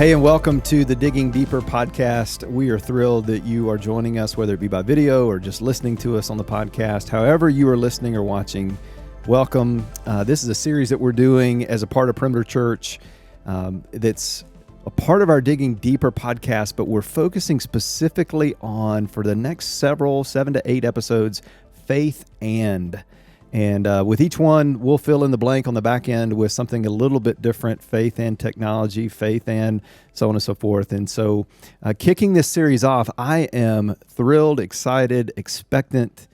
Hey, and welcome to the Digging Deeper podcast. We are thrilled that you are joining us, whether it be by video or just listening to us on the podcast. However you are listening or watching, welcome. This is a series that we're doing as a part of Perimeter Church that's a part of our Digging Deeper podcast, but we're focusing specifically on, for the next 7 to 8 episodes, faith and with each one, we'll fill in the blank on the back end with something a little bit different, faith and technology, faith and so on and so forth. And so kicking this series off, I am thrilled, excited, expectant.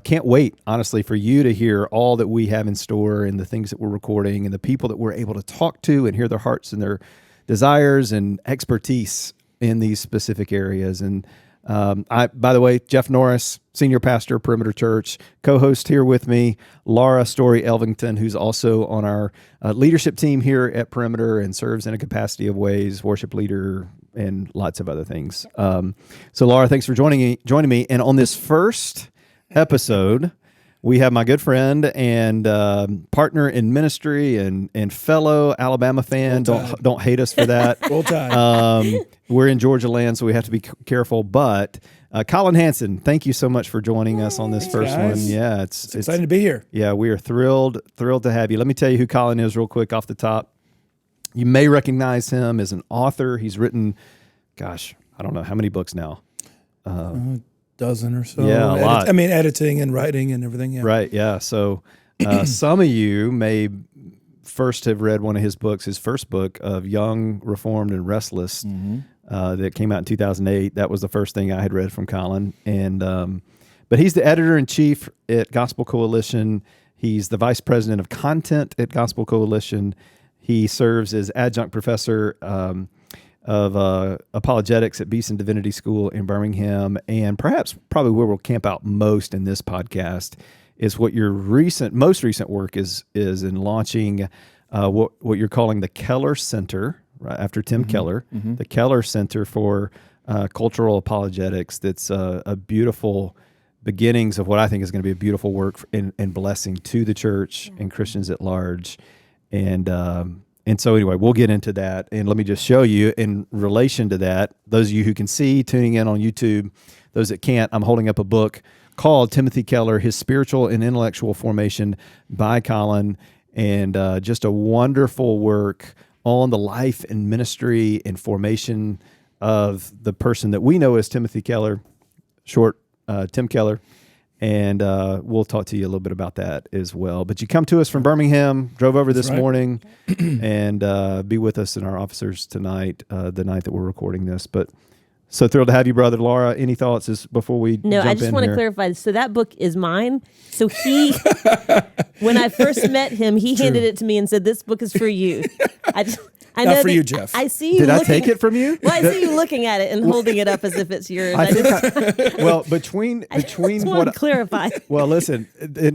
Can't wait, honestly, for you to hear all that we have in store and the things that we're recording and the people that we're able to talk to and hear their hearts and their desires and expertise in these specific areas. And by the way, Jeff Norris, senior pastor, Perimeter Church, co-host here with me, Laura Story Elvington, who's also on our leadership team here at Perimeter and serves in a capacity of ways, worship leader, and lots of other things. So Laura, thanks for joining me. And on this first episode, we have my good friend and partner in ministry and fellow Alabama fan. Don't hate us for that. Full time. We're in Georgia land, so we have to be careful. But Collin Hansen, thank you so much for joining us on this first one. Yeah, it's excited to be here. Yeah, we are thrilled to have you. Let me tell you who Collin is real quick off the top. You may recognize him as an author. He's written, gosh, I don't know how many books now. Dozen or so. Yeah, a lot. Editing and writing and everything. Yeah. Right, yeah. So some of you may first have read one of his books, his first book of Young, Reformed, and Restless, that came out in 2008. That was the first thing I had read from Collin. And but he's the editor-in-chief at Gospel Coalition. He's the vice president of content at Gospel Coalition. He serves as adjunct professor of apologetics at Beeson Divinity School in Birmingham, and probably where we'll camp out most in this podcast is what your most recent work is in launching what you're calling the Keller Center, right after Tim Keller, the Keller Center for Cultural Apologetics. That's a beautiful beginnings of what I think is going to be a beautiful work and blessing to the church and Christians at large, And so anyway, we'll get into that. And let me just show you in relation to that, those of you who can see, tuning in on YouTube, those that can't, I'm holding up a book called Timothy Keller, His Spiritual and Intellectual Formation by Collin, and just a wonderful work on the life and ministry and formation of the person that we know as Timothy Keller, short Tim Keller. And we'll talk to you a little bit about that as well. But you come to us from Birmingham, drove over this morning, and be with us in our officers tonight, the night that we're recording this. But so thrilled to have you, brother. Laura, any thoughts before we jump in? No, I just want to clarify. So that book is mine. So when I first met him, he handed it to me and said, "This book is for you." I know Not for you, Jeff. I see you. Did I take it from you? Well, I see you looking at it and holding it up as if it's yours. Well, between I just want to clarify. Well, listen,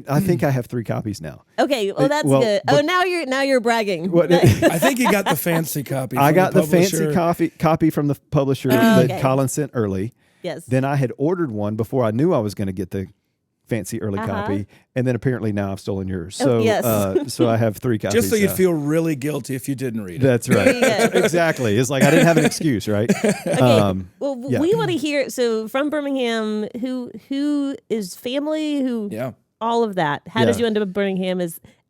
I think I have 3 copies now. Okay, well that's good. But, now you're bragging. I think you got the fancy copy. I got the fancy copy from the publisher that Collin sent early. Yes. Then I had ordered one before I knew I was going to get the fancy early copy, and then apparently now I've stolen yours. So, yes. So I have 3 copies. Just so you'd feel really guilty if you didn't read it. That's right. Exactly. It's like I didn't have an excuse, right? Okay. We want to hear. So from Birmingham, who is family? All of that. How did you end up in Birmingham?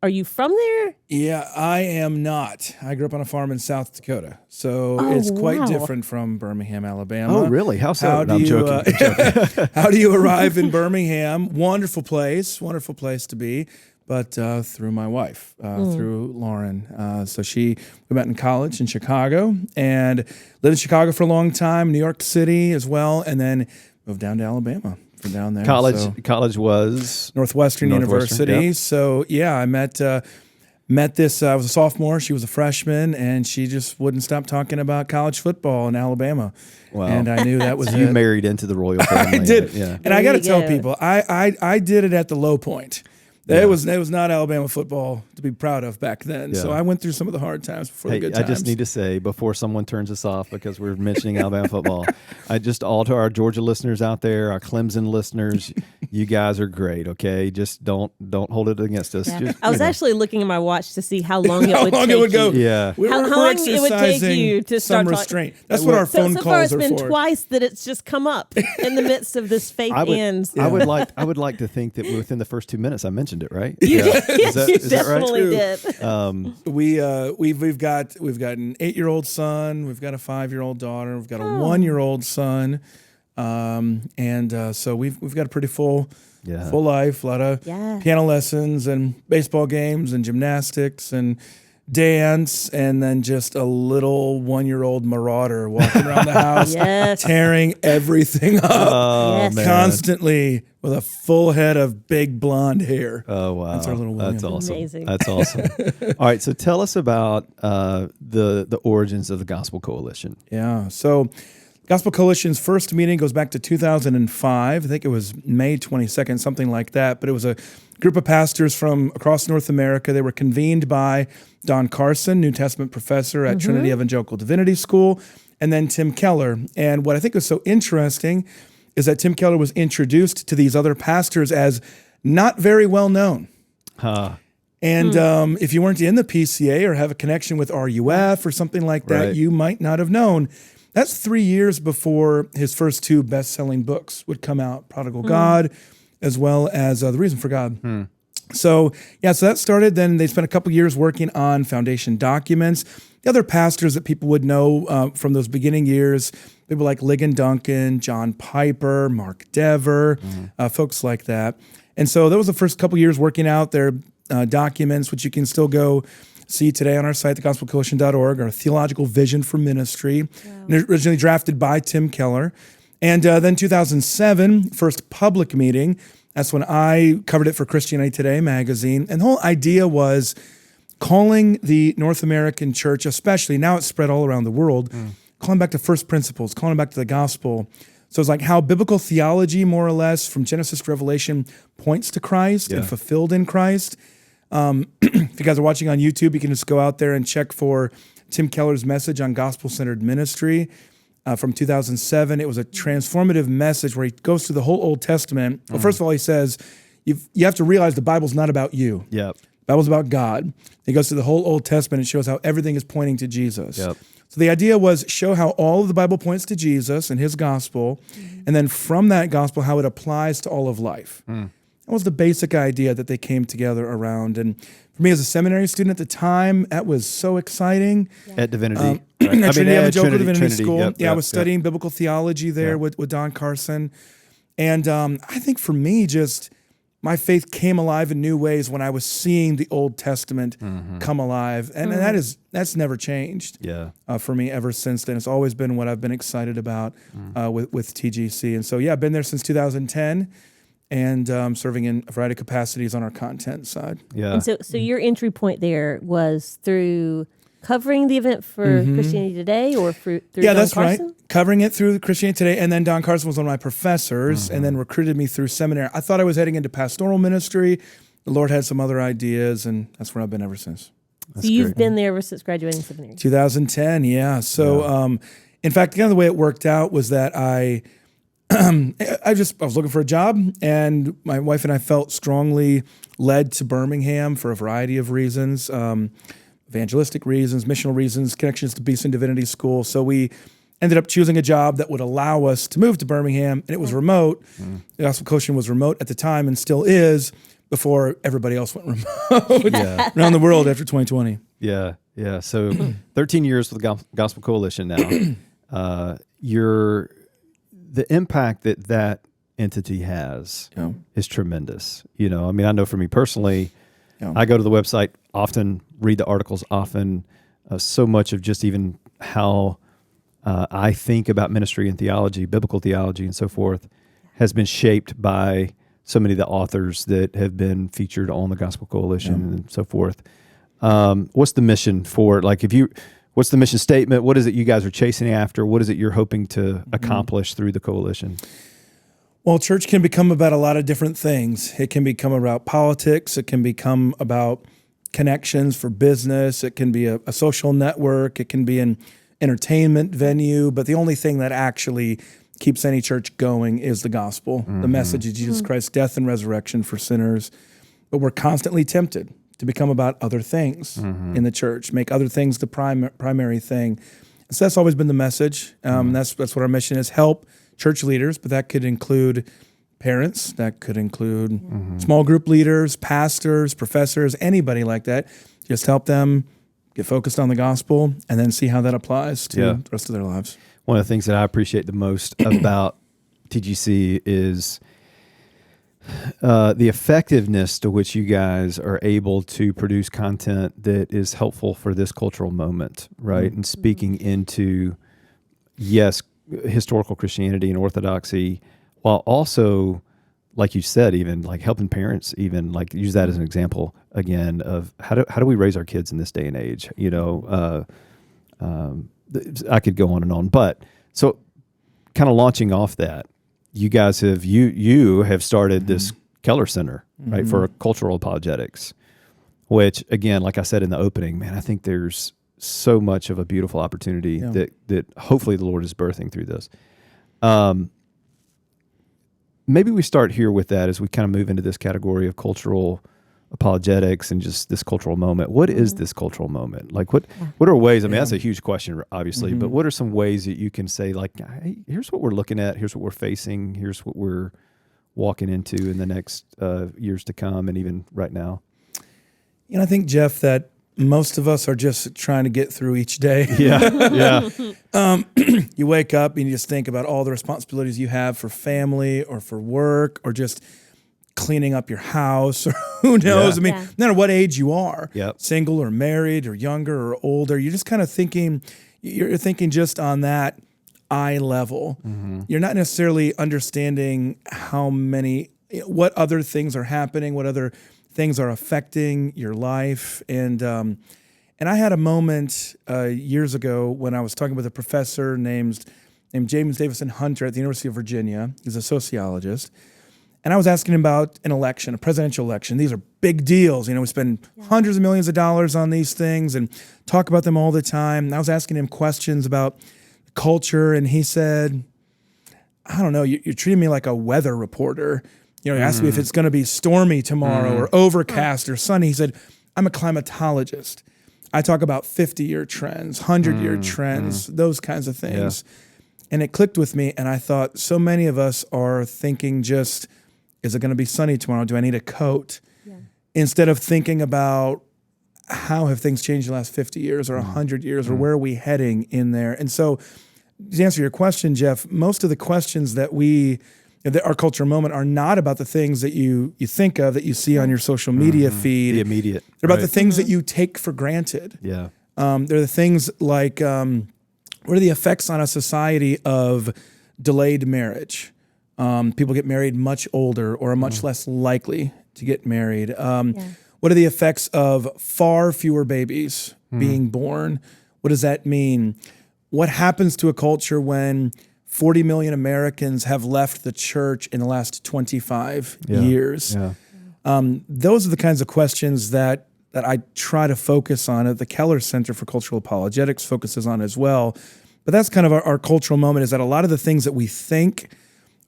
Are you from there? Yeah, I am not. I grew up on a farm in South Dakota, so it's quite different from Birmingham, Alabama. Oh, really? How so? I'm joking. How do you arrive in Birmingham? Wonderful place to be. But through my wife, through Lauren. So we met in college in Chicago and lived in Chicago for a long time, New York City as well, and then moved down to Alabama. From down there. College was Northwestern University. Yep. So I met this. I was a sophomore. She was a freshman, and she just wouldn't stop talking about college football in Alabama. Wow. And I knew that was you married into the royal family. I did. Yeah. And I got to tell people, I did it at the low point. It was not Alabama football to be proud of back then. So I went through some of the hard times before the good times. I just need to say, before someone turns us off because we're mentioning Alabama football, all to our Georgia listeners out there, our Clemson listeners, you guys are great, okay? Just don't hold it against us. Yeah. Just, I was actually looking at my watch to see how long it would take you. Go. Yeah. How long it would take you to start some restraint. That's what our phone calls are for. So far, for. it's been twice that it's just come up in the midst of this faith ends. I would like to think that within the first 2 minutes I mentioned it, right? You did. Is that Definitely right? did. We've got an 8-year-old son, we've got a 5-year-old daughter, we've got a 1-year-old son, and so we've got a pretty full life, a lot of piano lessons and baseball games and gymnastics and dance, and then just a little 1-year-old marauder walking around the house, tearing everything up constantly with a full head of big blonde hair. Oh, wow. That's our little William. That's awesome. Amazing. That's awesome. All right, so tell us about the origins of the Gospel Coalition. Yeah, so Gospel Coalition's first meeting goes back to 2005. I think it was May 22nd, something like that. But it was a group of pastors from across North America. They were convened by Don Carson, New Testament professor at Trinity Evangelical Divinity School, and then Tim Keller. And what I think was so interesting is that Tim Keller was introduced to these other pastors as not very well known. And if you weren't in the PCA or have a connection with RUF or something like that, you might not have known. That's 3 years before his first 2 best-selling books would come out, Prodigal God, as well as The Reason for God. So that started. Then they spent a couple years working on foundation documents. The other pastors that people would know from those beginning years, people like Ligon Duncan, John Piper, Mark Dever, folks like that. And so that was the first couple years working out their documents, which you can still go see today on our site, thegospelcoalition.org, our theological vision for ministry, originally drafted by Tim Keller. And then 2007, first public meeting, that's when I covered it for Christianity Today magazine. And the whole idea was calling the North American church, especially, now it's spread all around the world, calling back to first principles, calling back to the gospel. So it's like how biblical theology, more or less, from Genesis to Revelation, points to Christ and fulfilled in Christ. If you guys are watching on YouTube, you can just go out there and check for Tim Keller's message on gospel-centered ministry from 2007. It was a transformative message where he goes through the whole Old Testament. Well, first of all, he says, you have to realize the Bible's not about you. The Bible's about God. He goes through the whole Old Testament and shows how everything is pointing to Jesus. So the idea was show how all of the Bible points to Jesus and his gospel, and then from that gospel, how it applies to all of life. That was the basic idea that they came together around. And for me as a seminary student at the time, that was so exciting. At Divinity. At Trinity Evangelical Divinity School. I was studying biblical theology there with Don Carson. And I think for me, just my faith came alive in new ways when I was seeing the Old Testament come alive. And that's never changed for me ever since then. It's always been what I've been excited about with TGC. And so, I've been there since 2010. And serving in a variety of capacities on our content side. And so your entry point there was through covering the event for Christianity Today or through Don that's Carson? Right. Covering it through Christianity Today. And then Don Carson was one of my professors and then recruited me through seminary. I thought I was heading into pastoral ministry. The Lord had some other ideas, and that's where I've been ever since. So you've been there ever since graduating seminary? 2010, So, in fact, kind of the way it worked out was that I was looking for a job, and my wife and I felt strongly led to Birmingham for a variety of reasons, evangelistic reasons, missional reasons, connections to Beeson Divinity School. So we ended up choosing a job that would allow us to move to Birmingham, and it was remote. The Gospel Coalition was remote at the time and still is before everybody else went remote around the world after 2020. So 13 years with the Gospel Coalition now. The impact that entity has is tremendous. I know for me personally, I go to the website often, read the articles often. So much of just even how I think about ministry and theology, biblical theology and so forth, has been shaped by so many of the authors that have been featured on the Gospel Coalition and so forth. What's the mission for it? What's the mission statement? What is it you guys are chasing after? What is it you're hoping to accomplish through the coalition? Well, church can become about a lot of different things. It can become about politics. It can become about connections for business. It can be a social network. It can be an entertainment venue. But the only thing that actually keeps any church going is the gospel, the message of Jesus Christ's death and resurrection for sinners. But we're constantly tempted to become about other things in the church, make other things the primary thing. And so that's always been the message. That's what our mission is, help church leaders, but that could include parents, that could include small group leaders, pastors, professors, anybody like that. Just help them get focused on the gospel and then see how that applies to the rest of their lives. One of the things that I appreciate the most about TGC is the effectiveness to which you guys are able to produce content that is helpful for this cultural moment, right? And speaking into, yes, historical Christianity and orthodoxy, while also, like you said, even like helping parents, even like use that as an example again of how do we raise our kids in this day and age? I could go on and on, but so kind of launching off that, you guys have you have started this Keller Center, right, for cultural apologetics, which again, like I said in the opening, man, I think there's so much of a beautiful opportunity that hopefully the Lord is birthing through this. Maybe we start here with that as we kind of move into this category of cultural apologetics and just this cultural moment. What is this cultural moment? Like what are ways, I mean, that's a huge question, obviously, but what are some ways that you can say, like, hey, here's what we're looking at, here's what we're facing, here's what we're walking into in the next years to come and even right now? I think, Jeff, that most of us are just trying to get through each day. You wake up and you just think about all the responsibilities you have for family or for work or just cleaning up your house or who knows. I mean, no matter what age you are, single or married or younger or older, you're just kind of thinking, you're thinking just on that eye level. You're not necessarily understanding what other things are happening, what other things are affecting your life. And I had a moment years ago when I was talking with a professor named James Davison Hunter at the University of Virginia. He's a sociologist. And I was asking him about an election, a presidential election. These are big deals. We spend hundreds of millions of dollars on these things and talk about them all the time. And I was asking him questions about culture, and he said, I don't know, you're treating me like a weather reporter. He asked me if it's going to be stormy tomorrow or overcast or sunny. He said, I'm a climatologist. I talk about 50-year trends, 100-year trends, those kinds of things. And it clicked with me, and I thought, so many of us are thinking just, is it going to be sunny tomorrow? Do I need a coat? Instead of thinking about how have things changed in the last 50 years or 100 years or where are we heading in there? And so to answer your question, Jeff, most of the questions that our culture moment are not about the things that you think of, that you see on your social media feed. The immediate. They're about the things that you take for granted. They're the things like, what are the effects on a society of delayed marriage? People get married much older or are much less likely to get married. What are the effects of far fewer babies being born? What does that mean? What happens to a culture when 40 million Americans have left the church in the last 25 years? Those are the kinds of questions that I try to focus on at the Keller Center for Cultural Apologetics focuses on as well. But that's kind of our cultural moment, is that a lot of the things that we think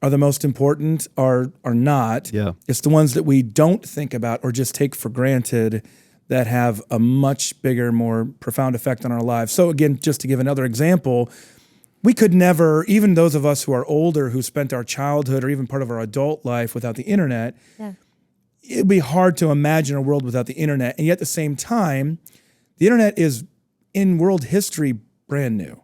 are the most important are not. It's the ones that we don't think about or just take for granted that have a much bigger, more profound effect on our lives. So again, just to give another example, we could never, even those of us who are older, who spent our childhood or even part of our adult life without the internet, it'd be hard to imagine a world without the internet. And yet at the same time, the internet is in world history brand new.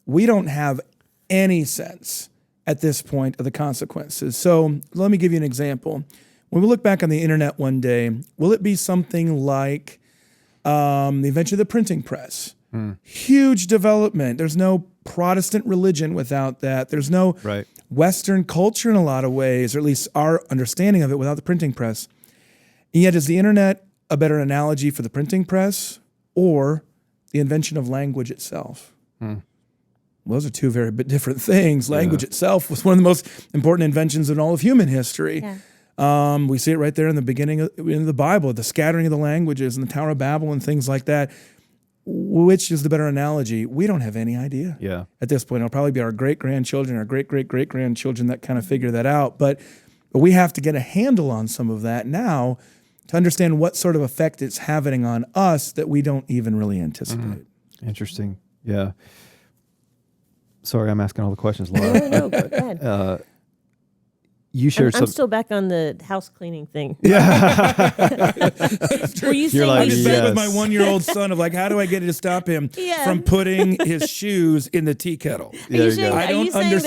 We don't have any sense at this point of the consequences. So let me give you an example. When we look back on the internet one day, will it be something like the invention of the printing press? Huge development. There's no Protestant religion without that. There's no Western culture in a lot of ways, or at least our understanding of it, without the printing press. And yet, is the internet a better analogy for the printing press or the invention of language itself? Well, those are two very different things. Language itself was one of the most important inventions in all of human history. Yeah. We see it right there in the beginning in the Bible, the scattering of the languages and the Tower of Babel and things like that. Which is the better analogy? We don't have any idea. Yeah. At this point, it'll probably be our great-grandchildren, our great-great-great-grandchildren that kind of figure that out. But we have to get a handle on some of that now to understand what sort of effect it's having on us that we don't even really anticipate. Interesting. Yeah. Sorry, I'm asking all the questions, Laura. No, go ahead. You shared I'm still back on the house cleaning thing. Yeah. Were you saying I just met with my 1-year-old son of like, how do I get it to stop him from putting his shoes in the tea kettle? Are you saying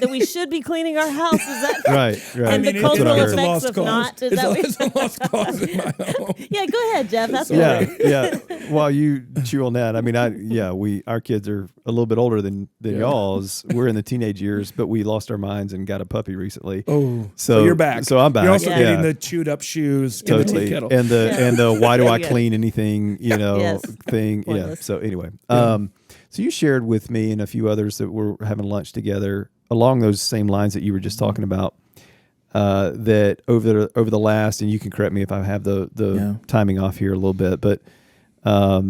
that we should be cleaning our house? Is that right? And the cultural effects of not? Is that it's a lost cause in my home. Yeah, go ahead, Jeff. That's yeah. While you chew on that, I mean, our kids are a little bit older than y'all's. We're in the teenage years, but we lost our minds and got a puppy recently. Oh, so you're back. So I'm back. You're also getting the chewed up shoes in the tea kettle. And the why do I clean anything, thing. Pointless. Yeah. So anyway, so you shared with me and a few others that were having lunch together along those same lines that you were just talking about, that over the last, and you can correct me if I have the timing off here a little bit, but I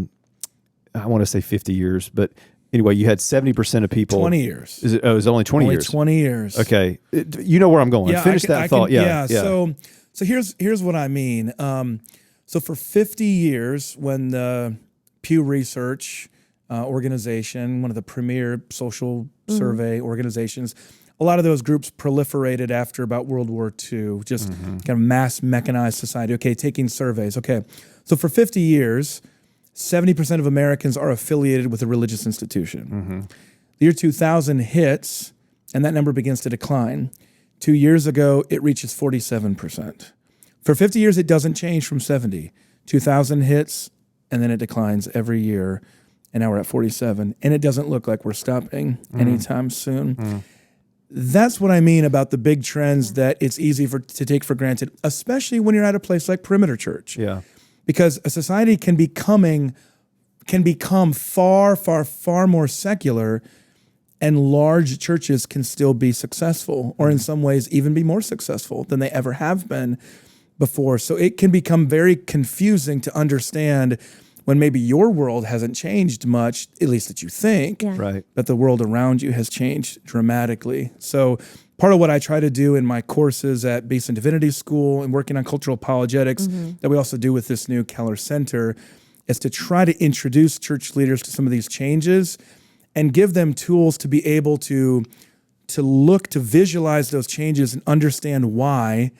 want to say 50 years, but anyway, you had 70% of people. 20 years. Is it? Oh, it's only 20 years. 20 years. Okay, you know where I'm going. Finish that thought. So here's what I mean. So for 50 years, when the Pew Research organization, one of the premier social survey organizations, a lot of those groups proliferated after about World War II, just kind of mass mechanized society. Okay, taking surveys. Okay, so for 50 years. 70% of Americans are affiliated with a religious institution. The year 2000 hits, and that number begins to decline. 2 years ago, it reaches 47%. For 50 years, it doesn't change from 70. 2000 hits, and then it declines every year, and now we're at 47, and it doesn't look like we're stopping anytime soon. That's what I mean about the big trends that it's easy to take for granted, especially when you're at a place like Perimeter Church. Yeah. Because a society can become far, far, far more secular, and large churches can still be successful, or in some ways even be more successful than they ever have been before. So it can become very confusing to understand when maybe your world hasn't changed much, at least that you think, right? But the world around you has changed dramatically. So part of what I try to do in my courses at Beeson Divinity School and working on cultural apologetics that we also do with this new Keller Center is to try to introduce church leaders to some of these changes and give them tools to be able to look, to visualize those changes and understand why,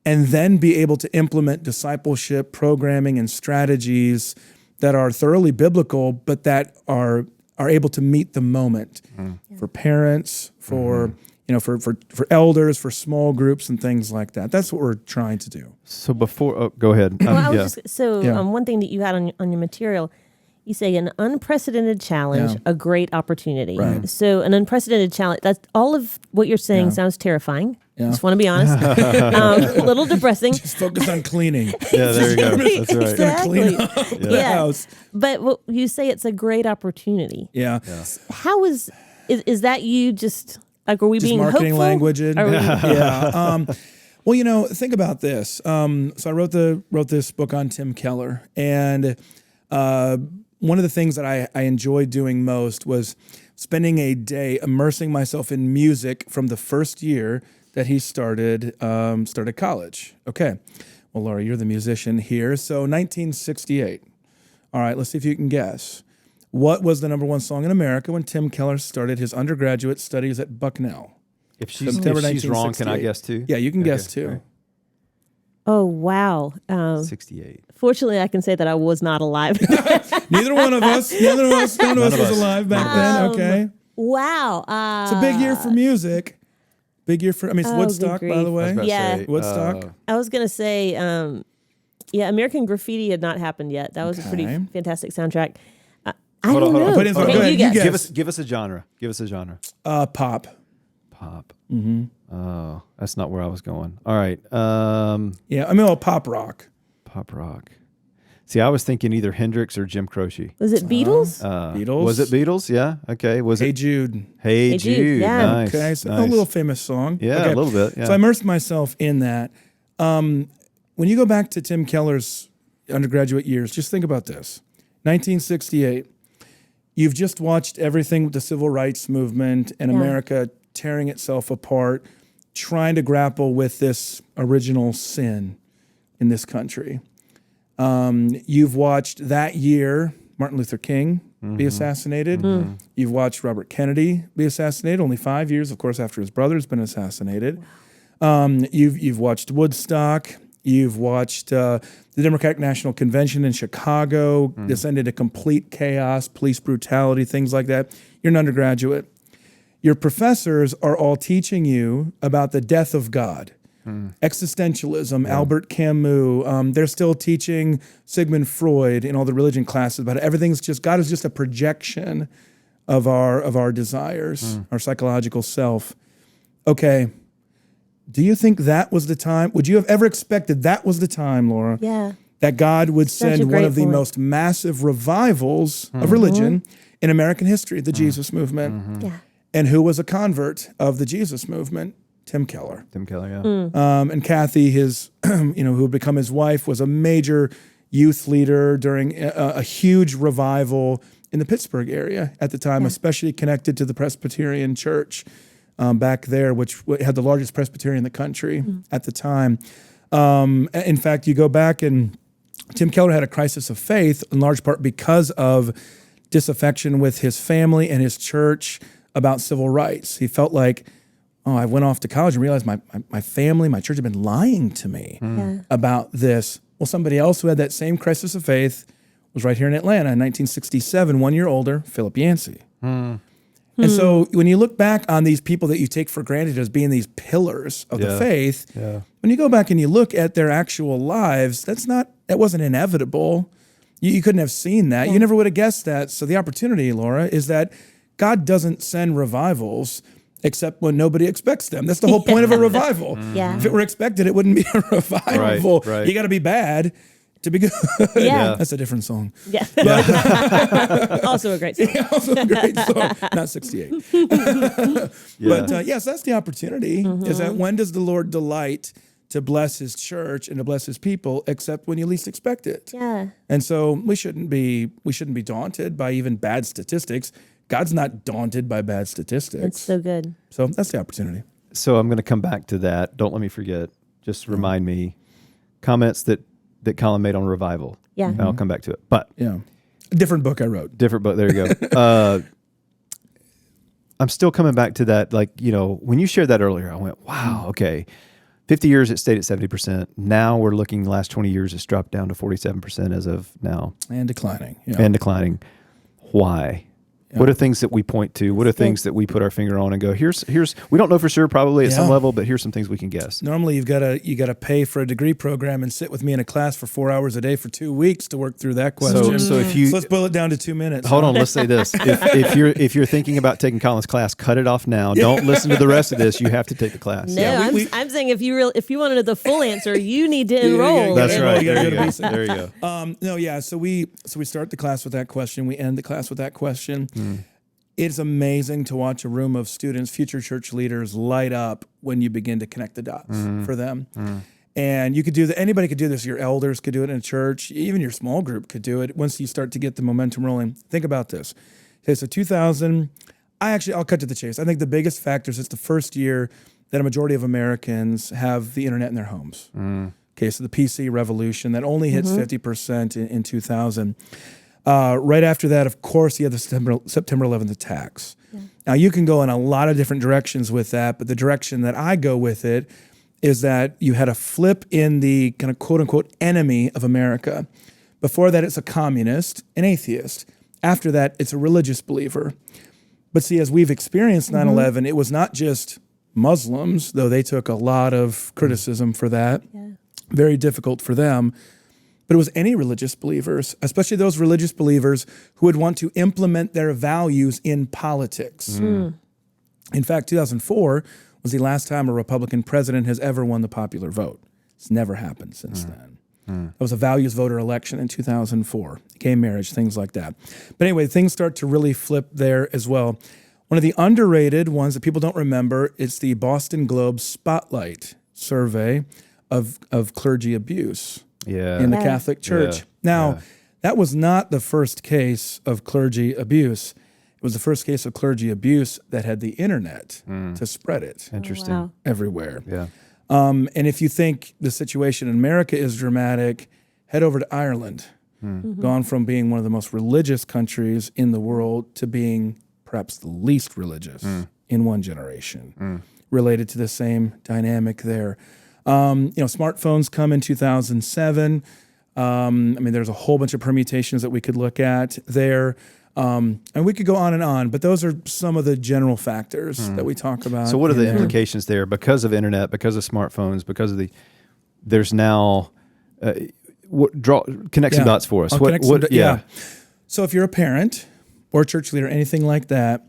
and then be able to implement discipleship, programming, and strategies that are thoroughly biblical, but that are able to meet the moment for parents, for for elders, for small groups and things like that. That's what we're trying to do. So go ahead. One thing that you had on your material, you say an unprecedented challenge, a great opportunity. Right. So an unprecedented challenge, that's all of what you're saying sounds terrifying. Just want to be honest. A little depressing. Just focus on cleaning. Yeah, there you go. That's right. Exactly. Clean up the house. But you say it's a great opportunity. Yeah. How is that you just... Like, are we just being marketing hopeful? language? Well, think about this. So I wrote this book on Tim Keller, and one of the things that I enjoyed doing most was spending a day immersing myself in music from the first year that he started college. Okay, well, Laura, you're the musician here. So 1968. All right, let's see if you can guess. What was the number one song in America when Tim Keller started his undergraduate studies at Bucknell? If she's wrong, can I guess too? Yeah, you can guess too. Right. Oh, wow. 68. Fortunately, I can say that I was not alive. Neither one of us was alive back then. Okay. Wow. It's a big year for music. Big year for, it's Woodstock, by the way. Woodstock. I was going to say, American Graffiti had not happened yet. That was a pretty fantastic soundtrack. I don't know. Go ahead, you guess. Give us a genre. Pop. Mm-hmm. Oh, that's not where I was going. All right. Pop rock. Pop rock. See, I was thinking either Hendrix or Jim Croce. Was it Beatles? Beatles. Was it Beatles? Yeah. Okay. Was Hey it? Jude. Hey Jude. Yeah. Nice. Okay, so nice. a little famous song. Yeah, okay. a little bit. Yeah. So I immersed myself in that. When you go back to Tim Keller's undergraduate years, just think about this. 1968, you've just watched everything with the civil rights movement and America tearing itself apart, trying to grapple with this original sin in this country. You've watched that year Martin Luther King be assassinated. You've watched Robert Kennedy be assassinated, only 5 years, of course, after his brother's been assassinated. You've watched Woodstock. You've watched the Democratic National Convention in Chicago descend into complete chaos, police brutality, things like that. You're an undergraduate. Your professors are all teaching you about the death of God. Existentialism, Albert Camus. They're still teaching Sigmund Freud in all the religion classes about it. Everything's just, God is just a projection of our desires, our psychological self. Okay, do you think that was the time? Would you have ever expected that was the time, Laura? Yeah. That God would send one of the most massive revivals of religion in American history, the Jesus movement. Yeah. And who was a convert of the Jesus movement? Tim Keller. Tim Keller, yeah. And Kathy, his, who had become his wife, was a major youth leader during a huge revival in the Pittsburgh area at the time, especially connected to the Presbyterian Church back there, which had the largest Presbyterian in the country at the time. In fact, you go back and Tim Keller had a crisis of faith in large part because of disaffection with his family and his church about civil rights. He felt like, I went off to college and realized my family, my church had been lying to me about this. Well, somebody else who had that same crisis of faith was right here in Atlanta in 1967, 1 year older, Philip Yancey. And so when you look back on these people that you take for granted as being these pillars of the faith, when you go back and you look at their actual lives, that wasn't inevitable. You couldn't have seen that. You never would have guessed that. So the opportunity, Laura, is that God doesn't send revivals except when nobody expects them. That's the whole point of a revival. If it were expected, it wouldn't be a revival. Right. You got to be bad to be good. That's a different song. Yeah. Also a great song. Also a great song. Not 68. But yes, that's the opportunity, is that when does the Lord delight to bless his church and to bless his people except when you least expect it? Yeah. And so we shouldn't be daunted by even bad statistics. God's not daunted by bad statistics. That's so good. So that's the opportunity. So I'm going to come back to that. Don't let me forget. Just remind me. Comments that Collin made on revival. Yeah. And I'll come back to it. But a different book I wrote. Different book. There you go. I'm still coming back to that. Like, when you shared that earlier, I went, wow, okay. 50 years, it stayed at 70%. Now we're looking, the last 20 years, it's dropped down to 47% as of now. And declining. Why? What are things that we point to? What are things that we put our finger on and go, here's we don't know for sure probably at some level, but here's some things we can guess. Normally you got to pay for a degree program and sit with me in a class for 4 hours a day for 2 weeks to work through that question. So let's boil it down to 2 minutes. Hold on, let's say this. If you're thinking about taking Collin's class, cut it off now. Don't listen to the rest of this. You have to take the class. No, I'm saying if you wanted the full answer, you need to enroll. That's right. There you go. So we start the class with that question. We end the class with that question. It's amazing to watch a room of students, future church leaders, light up when you begin to connect the dots for them. And you could do that. Anybody could do this. Your elders could do it in a church. Even your small group could do it once you start to get the momentum rolling. Think about this. Okay, so 2000, I'll cut to the chase. I think the biggest factor is it's the first year that a majority of Americans have the internet in their homes. Okay, so the PC revolution, that only hits 50% in 2000. Right after that, of course, you have the September 11th attacks. Now, you can go in a lot of different directions with that, but the direction that I go with it is that you had a flip in the kind of quote-unquote enemy of America. Before that, it's a communist, an atheist. After that, it's a religious believer. But see, as we've experienced 9/11, it was not just Muslims, though they took a lot of criticism for that. Very difficult for them. But it was any religious believers, especially those religious believers who would want to implement their values in politics. In fact, 2004 was the last time a Republican president has ever won the popular vote. It's never happened since then. It was a values voter election in 2004, gay marriage, things like that. But anyway, things start to really flip there as well. One of the underrated ones that people don't remember is the Boston Globe Spotlight survey of clergy abuse in the Catholic Church. Now, that was not the first case of clergy abuse. It was the first case of clergy abuse that had the internet to spread it. Interesting. Everywhere. Yeah. And if you think the situation in America is dramatic, head over to Ireland. Gone from being one of the most religious countries in the world to being perhaps the least religious in one generation, related to the same dynamic there. Smartphones come in 2007. There's a whole bunch of permutations that we could look at there. And we could go on and on, but those are some of the general factors that we talk about. So what are the implications there? Because of internet, because of smartphones, because of there's now, connect some dots for us. So if you're a parent or a church leader, anything like that,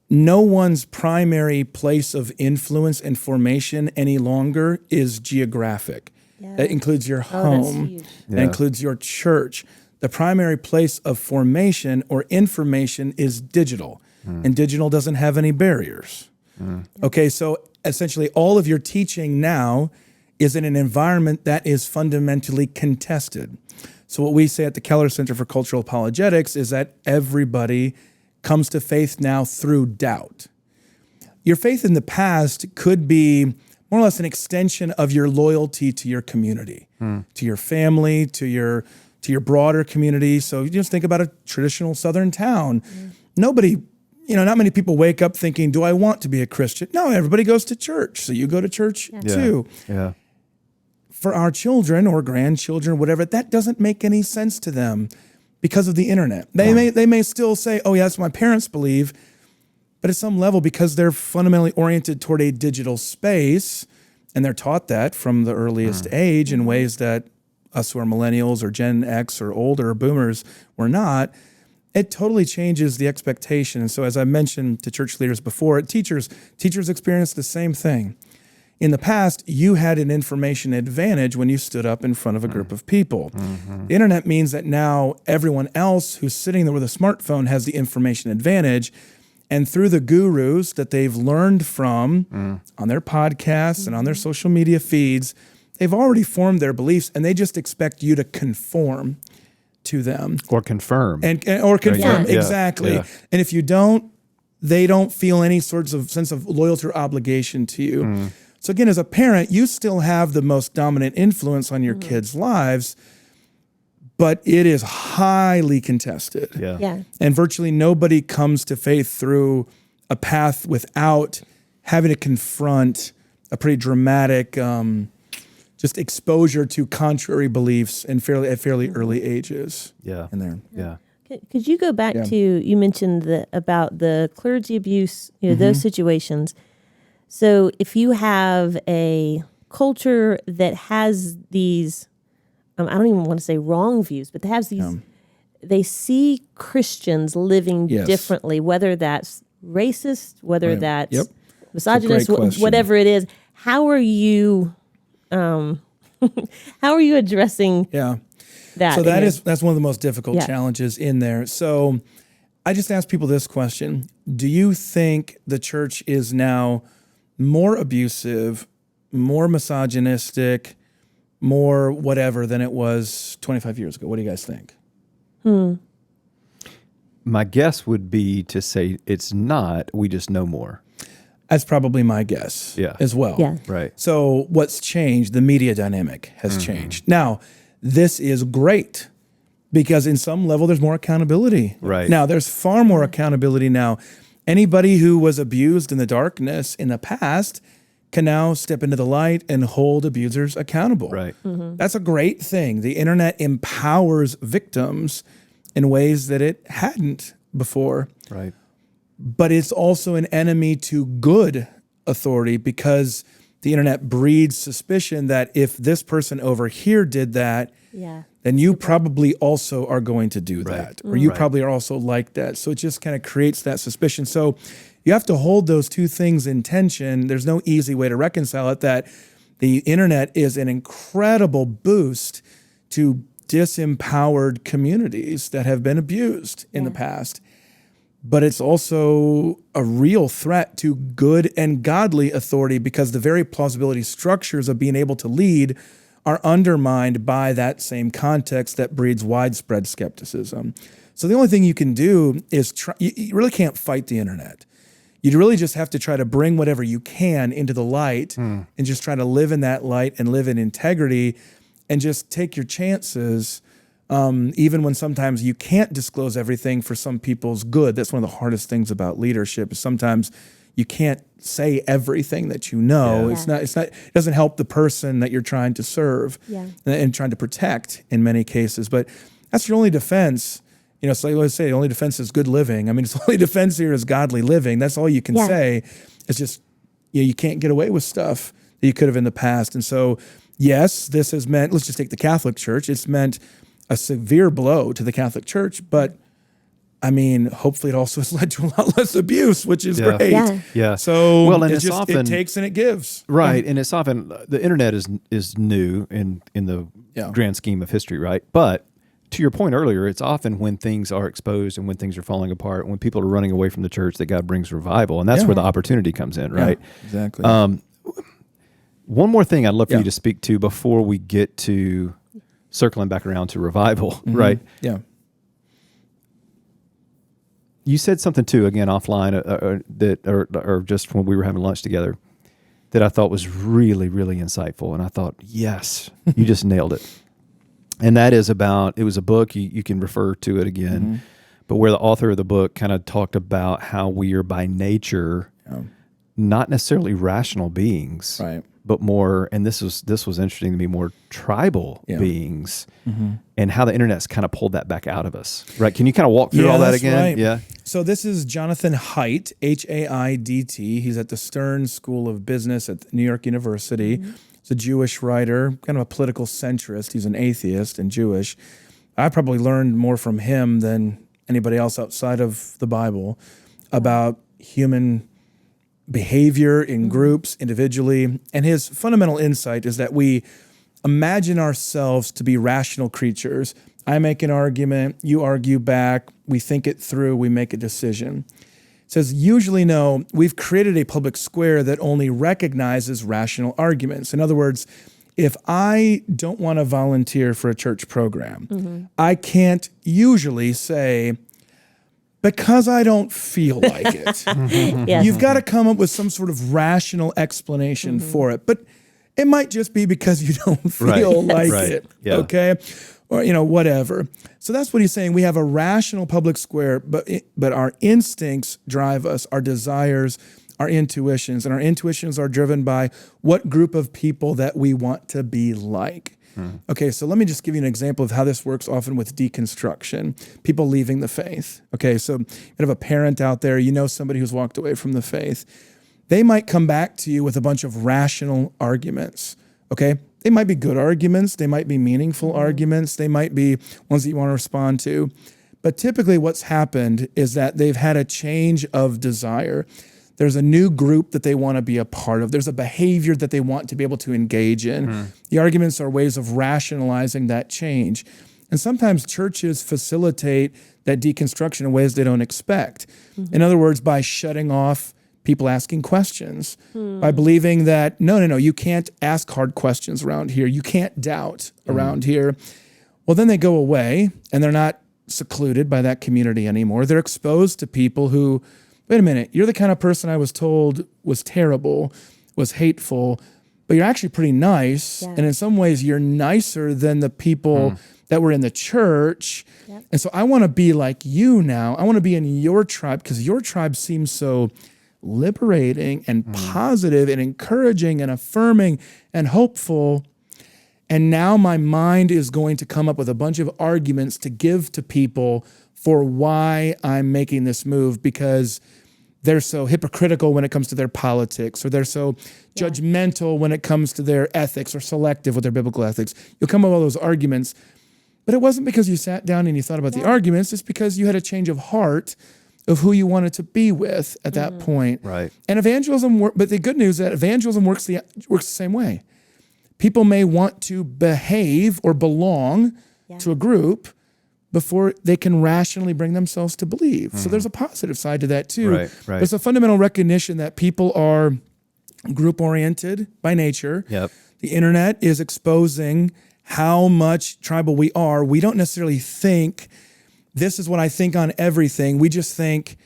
no one's primary place of influence and formation any longer is geographic. That includes your home. That includes your church. The primary place of formation or information is digital, and digital doesn't have any barriers. Okay, so essentially all of your teaching now is in an environment that is fundamentally contested. So what we say at the Keller Center for Cultural Apologetics is that everybody comes to faith now through doubt. Your faith in the past could be more or less an extension of your loyalty to your community, to your family, to your broader community. So you just think about a traditional Southern town. Nobody, not many people wake up thinking, do I want to be a Christian? No, everybody goes to church. So you go to church too. Yeah. For our children or grandchildren, whatever, that doesn't make any sense to them because of the internet. They may still say, oh yeah, that's what my parents believe. But at some level, because they're fundamentally oriented toward a digital space, and they're taught that from the earliest age in ways that us who are millennials or Gen X or older or boomers were not, it totally changes the expectation. And so as I mentioned to church leaders before, teachers experience the same thing. In the past, you had an information advantage when you stood up in front of a group of people. The internet means that now everyone else who's sitting there with a smartphone has the information advantage. And through the gurus that they've learned from on their podcasts and on their social media feeds, they've already formed their beliefs, and they just expect you to conform to them. Or confirm. Or confirm, exactly. Yeah. And if you don't, they don't feel any sorts of sense of loyalty or obligation to you. So again, as a parent, you still have the most dominant influence on your kids' lives, but it is highly contested. And virtually nobody comes to faith through a path without having to confront a pretty dramatic just exposure to contrary beliefs at fairly early ages. In there. Could you go back to, you mentioned about the clergy abuse, those situations. So if you have a culture that has these, I don't even want to say wrong views, but they have these, they see Christians living differently, whether that's racist, whether that's misogynist, whatever it is. How are you addressing that? So that's one of the most difficult challenges in there. So I just ask people this question. Do you think the church is now more abusive, more misogynistic, more whatever than it was 25 years ago? What do you guys think? My guess would be to say it's not. We just know more. That's probably my guess as well. Right. So what's changed? The media dynamic has changed. Now, this is great because in some level there's more accountability. Right. Now, there's far more accountability now. Anybody who was abused in the darkness in the past can now step into the light and hold abusers accountable. Right. That's a great thing. The internet empowers victims in ways that it hadn't before. Right. But it's also an enemy to good authority because the internet breeds suspicion that if this person over here did that, then you probably also are going to do that, or you probably are also like that. So it just kind of creates that suspicion. So you have to hold those two things in tension. There's no easy way to reconcile it, that The internet is an incredible boost to disempowered communities that have been abused in the past. But it's also a real threat to good and godly authority because the very plausibility structures of being able to lead are undermined by that same context that breeds widespread skepticism. So the only thing you can do is you really can't fight the internet. You really just have to try to bring whatever you can into the light and just try to live in that light and live in integrity and just take your chances. Even when sometimes you can't disclose everything for some people's good. That's one of the hardest things about leadership is sometimes you can't say everything that you know. Yeah. It doesn't help the person that you're trying to serve and trying to protect in many cases. But that's your only defense. So I always say the only defense is good living. I mean, it's the only defense here is godly living. That's all you can say. It's just, you can't get away with stuff that you could have in the past. And so, yes, this has meant, let's just take the Catholic Church. It's meant a severe blow to the Catholic Church, but I mean, hopefully it also has led to a lot less abuse, which is great. Yeah. So well, and it takes and it gives. Right. And it's often, the internet is new in the grand scheme of history, right? But to your point earlier, it's often when things are exposed and when things are falling apart, when people are running away from the church, that God brings revival. And that's where the opportunity comes in, right? Yeah, exactly. One more thing I'd love for you to speak to before we get to circling back around to revival, right? Yeah. You said something too, again, offline, or just when we were having lunch together, that I thought was really, really insightful. And I thought, yes, you just nailed it. And that is about, it was a book, you can refer to it again, but where the author of the book kind of talked about how we are by nature not necessarily rational beings, right, but more, and this was interesting to me, more tribal beings, and how the internet's kind of pulled that back out of us, right? Can you kind of walk through all that again? Right. Yeah. So this is Jonathan Haidt, Haidt. He's at the Stern School of Business at New York University. He's a Jewish writer, kind of a political centrist. He's an atheist and Jewish. I probably learned more from him than anybody else outside of the Bible about human behavior in groups, individually. And his fundamental insight is that we imagine ourselves to be rational creatures. I make an argument, you argue back, we think it through, we make a decision. It says, usually no, we've created a public square that only recognizes rational arguments. In other words, if I don't want to volunteer for a church program, I can't usually say, because I don't feel like it. Yes. You've got to come up with some sort of rational explanation for it. But it might just be because you don't feel like it, okay? Or, whatever. So that's what he's saying. We have a rational public square, but our instincts drive us, our desires, our intuitions. And our intuitions are driven by what group of people that we want to be like. Okay, so let me just give you an example of how this works often with deconstruction, people leaving the faith. Okay, so you have a parent out there, somebody who's walked away from the faith. They might come back to you with a bunch of rational arguments, okay? They might be good arguments, they might be meaningful arguments, they might be ones that you want to respond to. But typically what's happened is that they've had a change of desire. There's a new group that they want to be a part of. There's a behavior that they want to be able to engage in. The arguments are ways of rationalizing that change. And sometimes churches facilitate that deconstruction in ways they don't expect. In other words, by shutting off people asking questions, by believing that, no, you can't ask hard questions around here. You can't doubt around here. Well, then they go away and they're not secluded by that community anymore. They're exposed to people who, wait a minute, you're the kind of person I was told was terrible, was hateful, but you're actually pretty nice. And in some ways, you're nicer than the people that were in the church. And so I want to be like you now. I want to be in your tribe because your tribe seems so liberating and positive and encouraging and affirming and hopeful. And now my mind is going to come up with a bunch of arguments to give to people for why I'm making this move, because they're so hypocritical when it comes to their politics, or they're so judgmental when it comes to their ethics, or selective with their biblical ethics. You'll come up with all those arguments, but it wasn't because you sat down and you thought about the arguments. It's because you had a change of heart of who you wanted to be with at that point. Right. And evangelism, but the good news is that evangelism works the same way. people may want to behave or belong to a group before they can rationally bring themselves to believe. So there's a positive side to that too. Right. There's a fundamental recognition that people are group-oriented by nature. Yep. The internet is exposing how much tribal we are. We don't necessarily think, this is what I think on everything. We just think,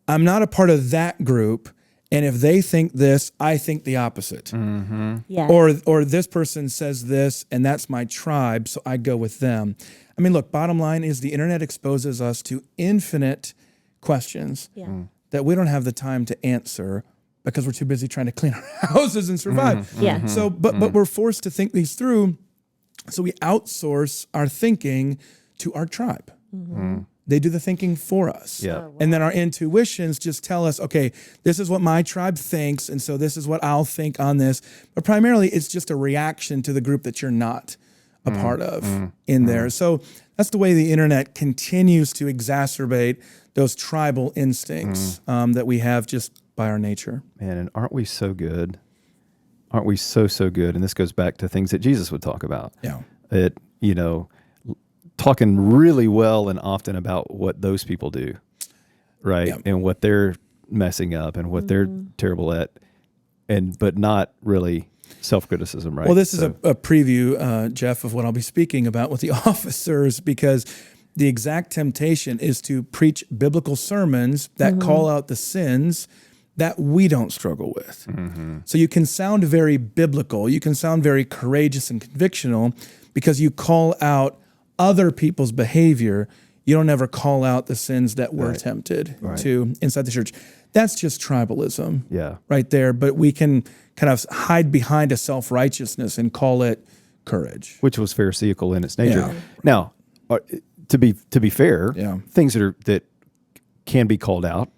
I'm not a part of that group, and if they think this, I think the opposite. Yeah. Or this person says this, and that's my tribe, so I go with them. I mean, look, bottom line is the internet exposes us to infinite questions that we don't have the time to answer because we're too busy trying to clean our houses and survive. Yeah. So, but we're forced to think these through, so we outsource our thinking to our tribe. They do the thinking for us. Yeah. Oh, wow. And then our intuitions just tell us, okay, this is what my tribe thinks, and so this is what I'll think on this. But primarily, it's just a reaction to the group that you're not a part of in there. So that's the way the internet continues to exacerbate those tribal instincts that we have just by our nature. Man, and aren't we so good? Aren't we so good? And this goes back to things that Jesus would talk about. Yeah. It, talking really well and often about what those people do, right? Yeah. And what they're messing up and what they're terrible at, but not really self-criticism, right? Well, this is a preview, Jeff, of what I'll be speaking about with the officers, because the exact temptation is to preach biblical sermons that call out the sins that we don't struggle with. So you can sound very biblical, you can sound very courageous and convictional because you call out other people's behavior. You don't ever call out the sins that we're tempted to inside the church. That's just tribalism right there. But we can kind of hide behind a self-righteousness and call it courage. Which was Pharisaical in its nature. Yeah. Now, to be fair, things that can be called out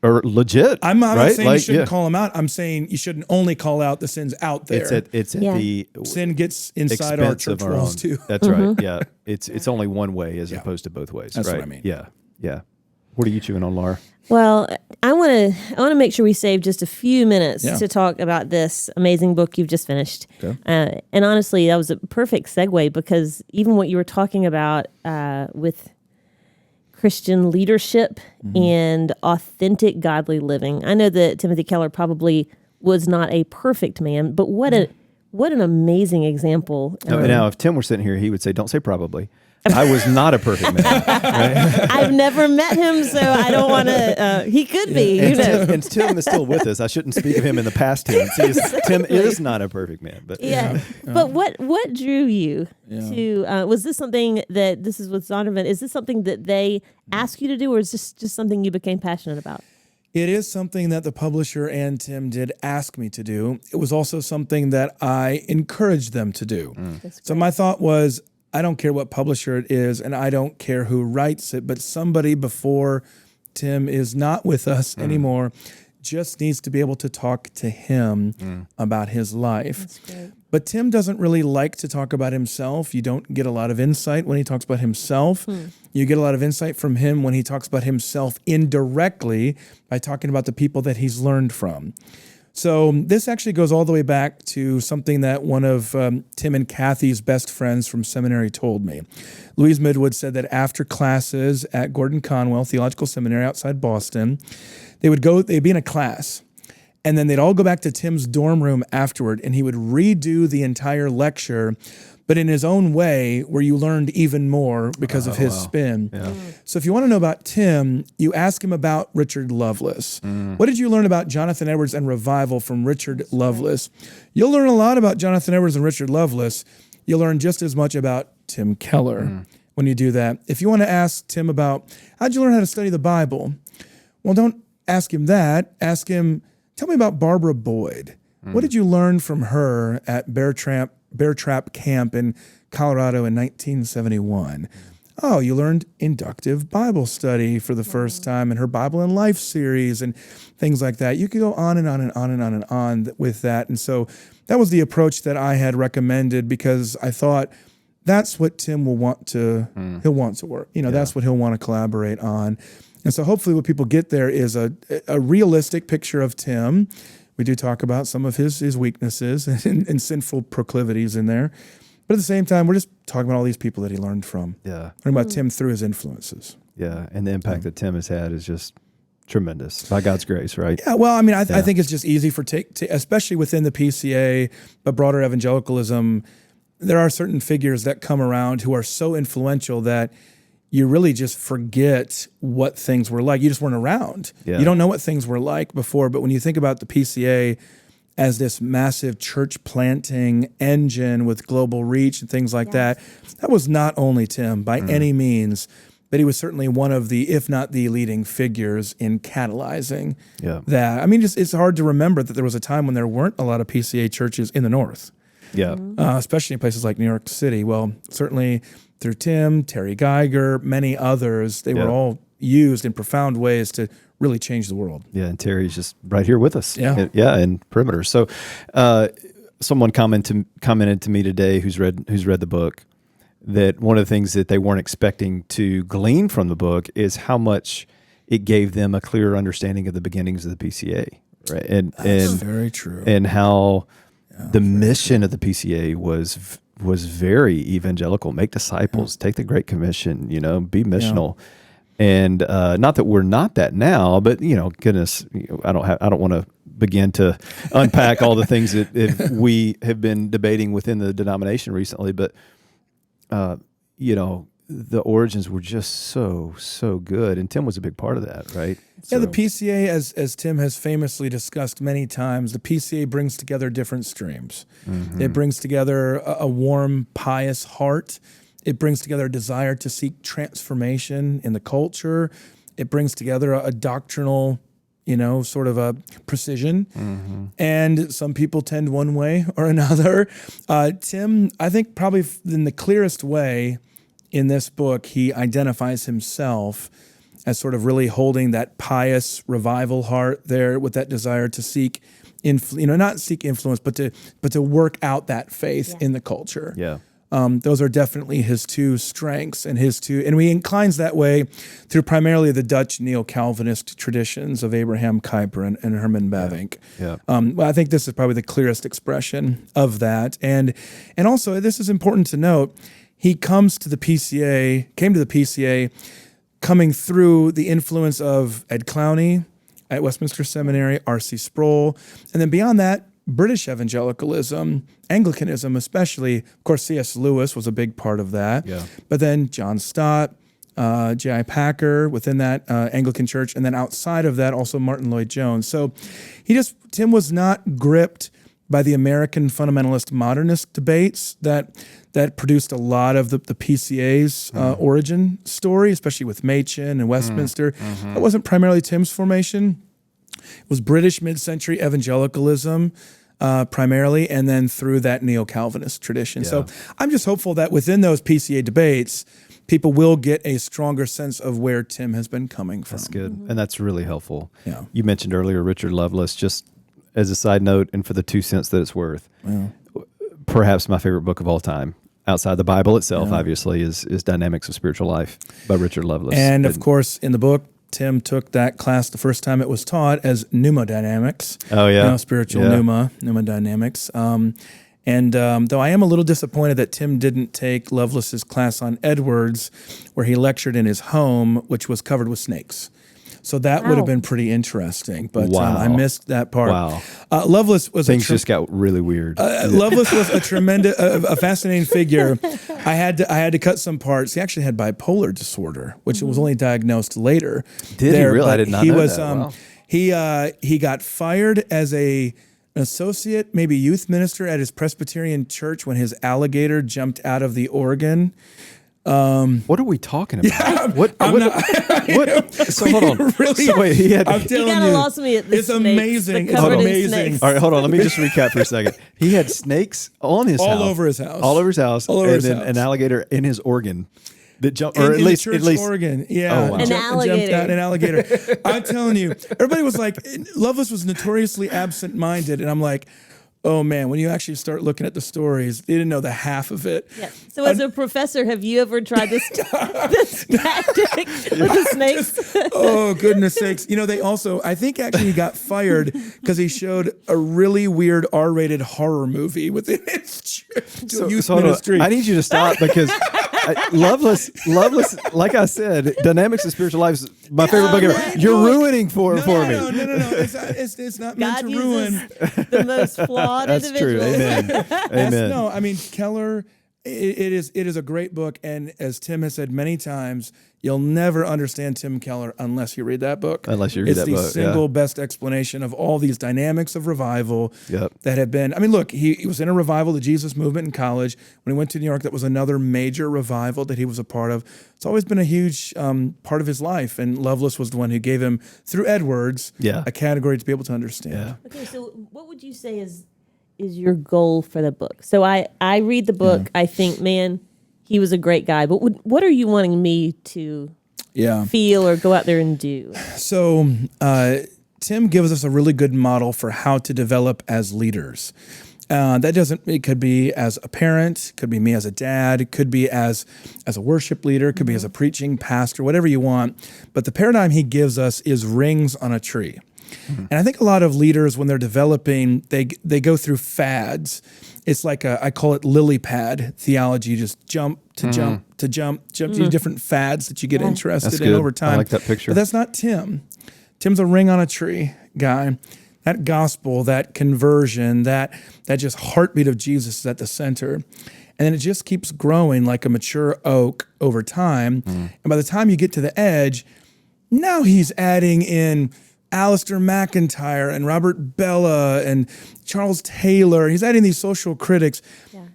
are legit. I'm not right? saying you shouldn't call them out. I'm saying you shouldn't only call out the sins out there. It's at the sin gets inside our expense church of our walls own. too. That's right. Yeah, it's only one way as opposed to both ways. That's right? what I mean. Yeah. What are you chewing on, Laura? Well, I want to make sure we save just a few minutes to talk about this amazing book you've just finished. Okay. And honestly, that was a perfect segue, because even what you were talking about with Christian leadership and authentic godly living. I know that Timothy Keller probably was not a perfect man, but what an amazing example. Now, if Tim were sitting here, he would say, "Don't say probably." I was not a perfect man. Right? I've never met him, so I don't want to. He could be. And Tim is still with us. I shouldn't speak of him in the past tense. Tim is not a perfect man. But But what drew you to? Was this something that this is with Zondervan? Is this something that they asked you to do, or is this just something you became passionate about? It is something that the publisher and Tim did ask me to do. It was also something that I encouraged them to do. So my thought was, I don't care what publisher it is, and I don't care who writes it, but somebody before Tim is not with us anymore just needs to be able to talk to him about his life. That's great. But Tim doesn't really like to talk about himself. You don't get a lot of insight when he talks about himself. You get a lot of insight from him when he talks about himself indirectly by talking about the people that he's learned from. So this actually goes all the way back to something that one of Tim and Kathy's best friends from seminary told me. Louise Midwood said that after classes at Gordon Conwell Theological Seminary outside Boston, they'd be in a class, and then they'd all go back to Tim's dorm room afterward, and he would redo the entire lecture, but in his own way, where you learned even more because of his spin. Yeah. So if you want to know about Tim, you ask him about Richard Lovelace. What did you learn about Jonathan Edwards and revival from Richard Lovelace? You'll learn a lot about Jonathan Edwards and Richard Lovelace. You'll learn just as much about Tim Keller when you do that. If you want to ask Tim about, how'd you learn how to study the Bible? Well, don't ask him that. Ask him, tell me about Barbara Boyd. What did you learn from her at Bear Trap Camp in Colorado in 1971? Oh, you learned inductive Bible study for the first time in her Bible and Life series and things like that. You could go on and on and on and on and on with that. And so that was the approach that I had recommended, because I thought that's what Tim will want to, he'll want to work. That's what he'll want to collaborate on. And so hopefully what people get there is a realistic picture of Tim We do talk about some of his weaknesses and sinful proclivities in there. But at the same time, we're just talking about all these people that he learned from. Yeah. Learning about Tim through his influences. Yeah. And the impact that Tim has had is just tremendous by God's grace, right? Yeah, well, I mean, I think it's just easy for especially within the PCA, but broader evangelicalism, there are certain figures that come around who are so influential that you really just forget what things were like. You just weren't around. Yeah. You don't know what things were like before. But when you think about the PCA as this massive church planting engine with global reach and things like that was not only Tim by any means, but he was certainly one of the, if not the leading figures in catalyzing that. I mean, it's hard to remember that there was a time when there weren't a lot of PCA churches in the North. Yeah. Especially in places like New York City. Well, certainly through Tim, Terry Geiger, many others, they were all used in profound ways to really change the world. Yeah, and Terry's just right here with us. Yeah. In Perimeter. So someone commented to me today who's read the book that one of the things that they weren't expecting to glean from the book is how much it gave them a clearer understanding of the beginnings of the PCA, right? And very true. And how the mission of the PCA was very evangelical. Make disciples, take the Great Commission, be missional. And not that we're not that now, but goodness, I don't want to begin to unpack all the things that we have been debating within the denomination recently, but the origins were just so good, and Tim was a big part of that, right? Yeah, the PCA, as Tim has famously discussed many times, the PCA brings together different streams. Mm-hmm. It brings together a warm, pious heart. It brings together a desire to seek transformation in the culture. It brings together a doctrinal, sort of a precision. Mm-hmm. And some people tend one way or another. Tim, I think probably in the clearest way in this book, he identifies himself as sort of really holding that pious revival heart there with that desire to seek, not seek influence, but to work out that faith in the culture. Yeah. Those are definitely his two strengths and and he inclines that way through primarily the Dutch neo-Calvinist traditions of Abraham Kuyper and Herman Bavinck. Yeah. I think this is probably the clearest expression of that. And also, this is important to note, he came to the PCA coming through the influence of Ed Clowney at Westminster Seminary, R.C. Sproul, and then beyond that, British evangelicalism, Anglicanism especially. Of course, C.S. Lewis was a big part of that. Yeah. But then John Stott, J.I. Packer within that Anglican church, and then outside of that, also Martin Lloyd-Jones. So Tim was not gripped by the American fundamentalist modernist debates that produced a lot of the PCA's origin story, especially with Machen and Westminster. Mm-hmm. That wasn't primarily Tim's formation. It was British mid-century evangelicalism primarily, and then through that neo-Calvinist tradition. Yeah. So I'm just hopeful that within those PCA debates, people will get a stronger sense of where Tim has been coming from. That's good, and that's really helpful. Yeah. You mentioned earlier Richard Lovelace, just as a side note, and for the 2 cents that it's worth, perhaps my favorite book of all time, outside the Bible itself, obviously, is Dynamics of Spiritual Life by Richard Lovelace. And of course, in the book, Tim took that class the first time it was taught as pneumodynamics. Oh, yeah. Spiritual pneumodynamics. Though I am a little disappointed that Tim didn't take Lovelace's class on Edwards, where he lectured in his home, which was covered with snakes. So that would have been pretty interesting, but I missed that part. Wow. Lovelace was things just got really weird. Lovelace was a tremendous, a fascinating figure. I had to cut some parts. He actually had bipolar disorder, which was only diagnosed later. Did he really? I did not know that. Wow. He got fired as an associate, maybe youth minister at his Presbyterian church when his alligator jumped out of the organ. What are we talking about? Yeah, what? So hold on. Really? So wait, you kind of lost me at this. It's amazing. It's amazing. All right, hold on. Let me just recap for a second. He had snakes on his house. All over his house. And then an alligator in his organ that jumped, or at least organ. Yeah. Oh, wow. An alligator. Jumped out an alligator. I'm telling you, everybody was like, Lovelace was notoriously absent-minded, and I'm like, oh man, when you actually start looking at the stories, they didn't know the half of it. Yeah. So as a professor, have you ever tried this tactic with the snakes? Oh, goodness sakes. They also, I think actually he got fired because he showed a really weird R-rated horror movie within his youth ministry. I need you to stop because Loveless, like I said, Dynamics of Spiritual Life is my favorite book ever. You're ruining for me. No. It's not meant God to ruin. the most flawed That's true. individuals. Amen. Keller, it is a great book. And as Tim has said many times, you'll never understand Tim Keller unless you read that book. It's the single best explanation of all these dynamics of revival that have been. I mean, look, he was in a revival, the Jesus movement in college. When he went to New York, that was another major revival that he was a part of. It's always been a huge part of his life. And Lovelace was the one who gave him, through Edwards, a category to be able to understand. Yeah. Okay, so what would you say is your goal for the book? So I read the book, I think, man, he was a great guy, but what are you wanting me to feel or go out there and do? So Tim gives us a really good model for how to develop as leaders. It could be as a parent, could be me as a dad, it could be as a worship leader, it could be as a preaching pastor, whatever you want. But the paradigm he gives us is rings on a tree. Mm-hmm. And I think a lot of leaders, when they're developing, they go through fads. It's like I call it lily pad theology. You just jump to different fads that you get interested in over time. I like that picture. But that's not Tim. Tim's a ring on a tree guy. That gospel, that conversion, that just heartbeat of Jesus is at the center. And then it just keeps growing like a mature oak over time. And by the time you get to the edge, now he's adding in Alistair McIntyre and Robert Bella and Charles Taylor. He's adding these social critics,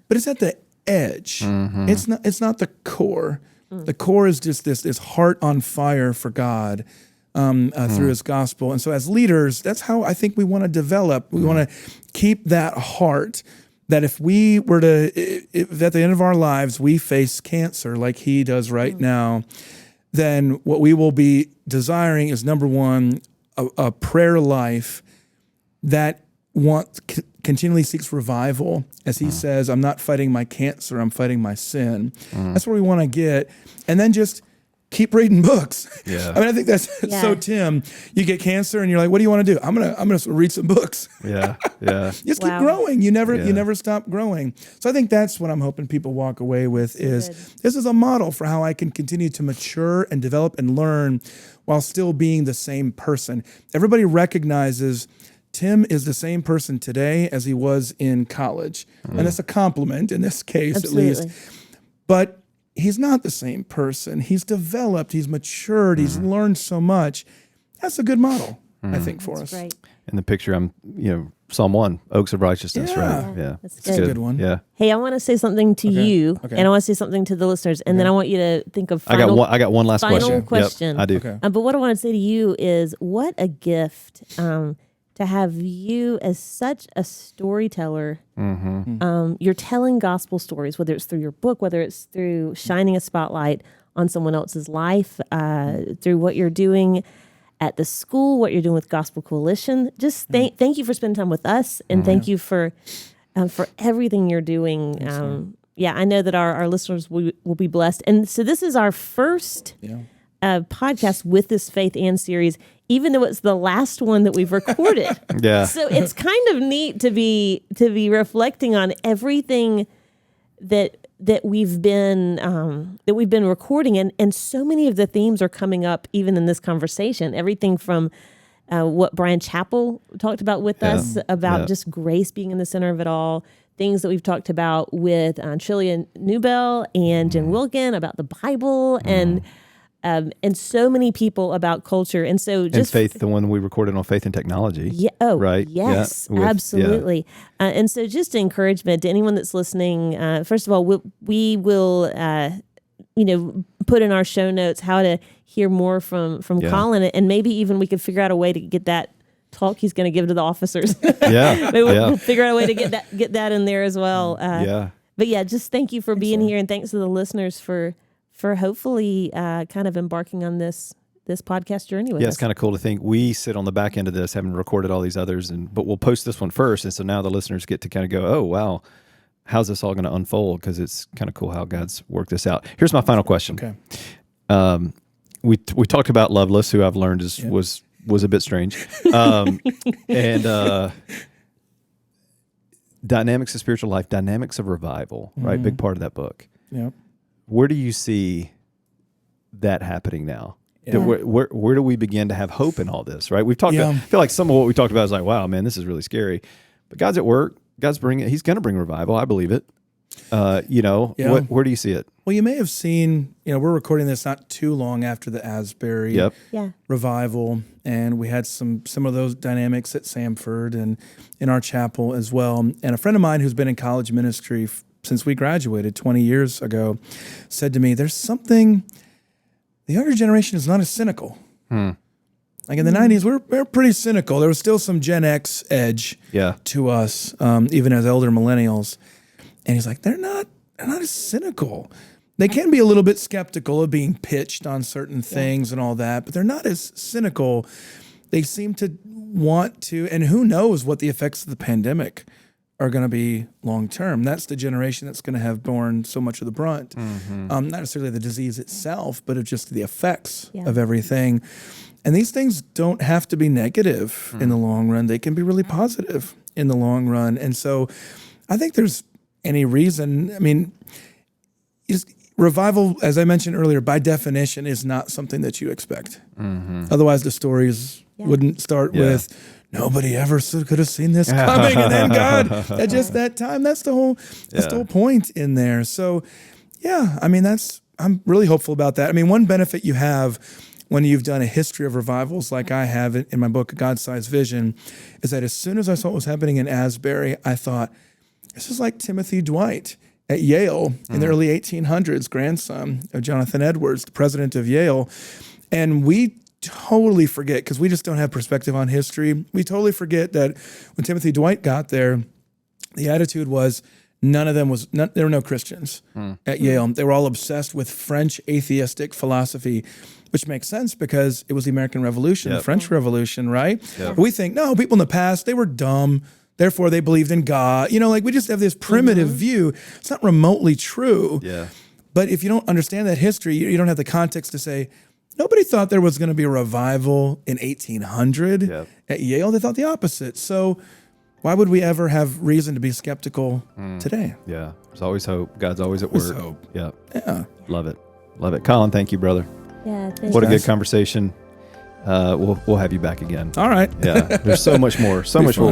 but it's at the edge. Mm-hmm. It's not the core. The core is just this heart on fire for God through His gospel. And so, as leaders, that's how I think we want to develop. We want to keep that heart. That if we were if at the end of our lives we face cancer like he does right now, then what we will be desiring is, number one, a prayer life that continually seeks revival. As he says, I'm not fighting my cancer, I'm fighting my sin. That's where we want to get. And then just keep reading books. Yeah. I mean, I think that's so Tim. You get cancer and you're like, what do you want to do? I'm gonna read some books. Yeah. Just keep growing. You never stop growing. So I think that's what I'm hoping people walk away with is this is a model for how I can continue to mature and develop and learn while still being the same person. Everybody recognizes Tim is the same person today as he was in college. And that's a compliment in this case, at least. But he's not the same person. He's developed, he's matured, he's learned so much. That's a good model, I think, for us. Right. In the picture, Psalm 1, Oaks of Righteousness, right? Yeah. That's a good one. Yeah. Hey, I want to say something to you, and I want to say something to the listeners, and then I want you to think of I got one last final question. Yep, I do. Okay. But what I want to say to you is, what a gift to have you as such a storyteller. You're telling gospel stories, whether it's through your book, whether it's through shining a spotlight on someone else's life, through what you're doing at the school, what you're doing with Gospel Coalition. Just thank you for spending time with us, and thank you for everything you're doing. I know that our listeners will be blessed. And so this is our first podcast with this Faith and series, even though it's the last one that we've recorded. So it's kind of neat to be reflecting on everything that we've been recording, and so many of the themes are coming up even in this conversation. Everything from what Brian Chappell talked about with us about just grace being in the center of it all. Things that we've talked about with Trillia Newbell and Jen Wilkin about the Bible and so many people about culture. And so just Faith, the one we recorded on Faith and Technology. Yeah. Oh, right. Yes, absolutely. And so just encouragement to anyone that's listening. First of all, we will put in our show notes how to hear more from Collin, and maybe even we could figure out a way to get that talk he's going to give to the officers. Maybe we'll figure out a way to get that in there as well. But just thank you for being here, and thanks to the listeners for hopefully kind of embarking on this this podcast journey with us. Yeah, it's kind of cool to think we sit on the back end of this, having recorded all these others, but we'll post this one first. And so now the listeners get to kind of go, oh, wow, how's this all going to unfold? Because it's kind of cool how God's worked this out. Here's my final question. Okay. We talked about Loveless, who I've learned was a bit strange. And dynamics of spiritual life, dynamics of revival, right? Big part of that book. Yep. Where do you see that happening now? Yeah. Where do we begin to have hope in all this, right? We've talked about, I feel like some of what we talked about is like, wow, man, this is really scary. But God's at work. He's going to bring revival. I believe it. Where do you see it? Well, you may have seen, we're recording this not too long after the Asbury revival, and we had some of those dynamics at Samford and in our chapel as well. And a friend of mine who's been in college ministry since we graduated 20 years ago said to me, there's something, the younger generation is not as cynical. Like in the 90s, we're pretty cynical. There was still some Gen X edge to us, even as elder millennials. And he's like, they're not as cynical. They can be a little bit skeptical of being pitched on certain things and all that, but they're not as cynical. They seem to want to, and who knows what the effects of the pandemic are going to be long term. That's the generation that's going to have borne so much of the brunt. Not necessarily the disease itself, but of just the effects of everything. And these things don't have to be negative in the long run. They can be really positive in the long run. And so I think there's any reason, revival, as I mentioned earlier, by definition, is not something that you expect. Otherwise, the stories wouldn't start with, nobody ever could have seen this coming, and then God, at just that time, that's the whole point in there. So, I'm really hopeful about that. One benefit you have when you've done a history of revivals like I have in my book, God-Sized Vision, is that as soon as I saw what was happening in Asbury, I thought, this is like Timothy Dwight at Yale in the early 1800s, grandson of Jonathan Edwards, the president of Yale. And we totally forget, because we just don't have perspective on history, we totally forget that when Timothy Dwight got there, the attitude was there were no Christians at Yale. They were all obsessed with French atheistic philosophy, which makes sense because it was the American Revolution, the French Revolution, right? We think, no, people in the past, they were dumb. Therefore, they believed in God. We just have this primitive view. It's not remotely true. But if you don't understand that history, you don't have the context to say, nobody thought there was going to be a revival in 1800 at Yale. They thought the opposite. So why would we ever have reason to be skeptical today? Yeah. There's always hope. God's always at work. Hope. Yeah. Yeah. Love it. Collin, thank you, brother. Yeah. What a good conversation. We'll have you back again. All right. Yeah. There's so much more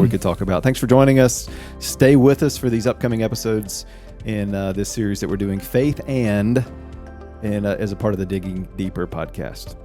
we could talk about. Thanks for joining us. Stay with us for these upcoming episodes in this series that we're doing, Faith and as a part of the Digging Deeper podcast.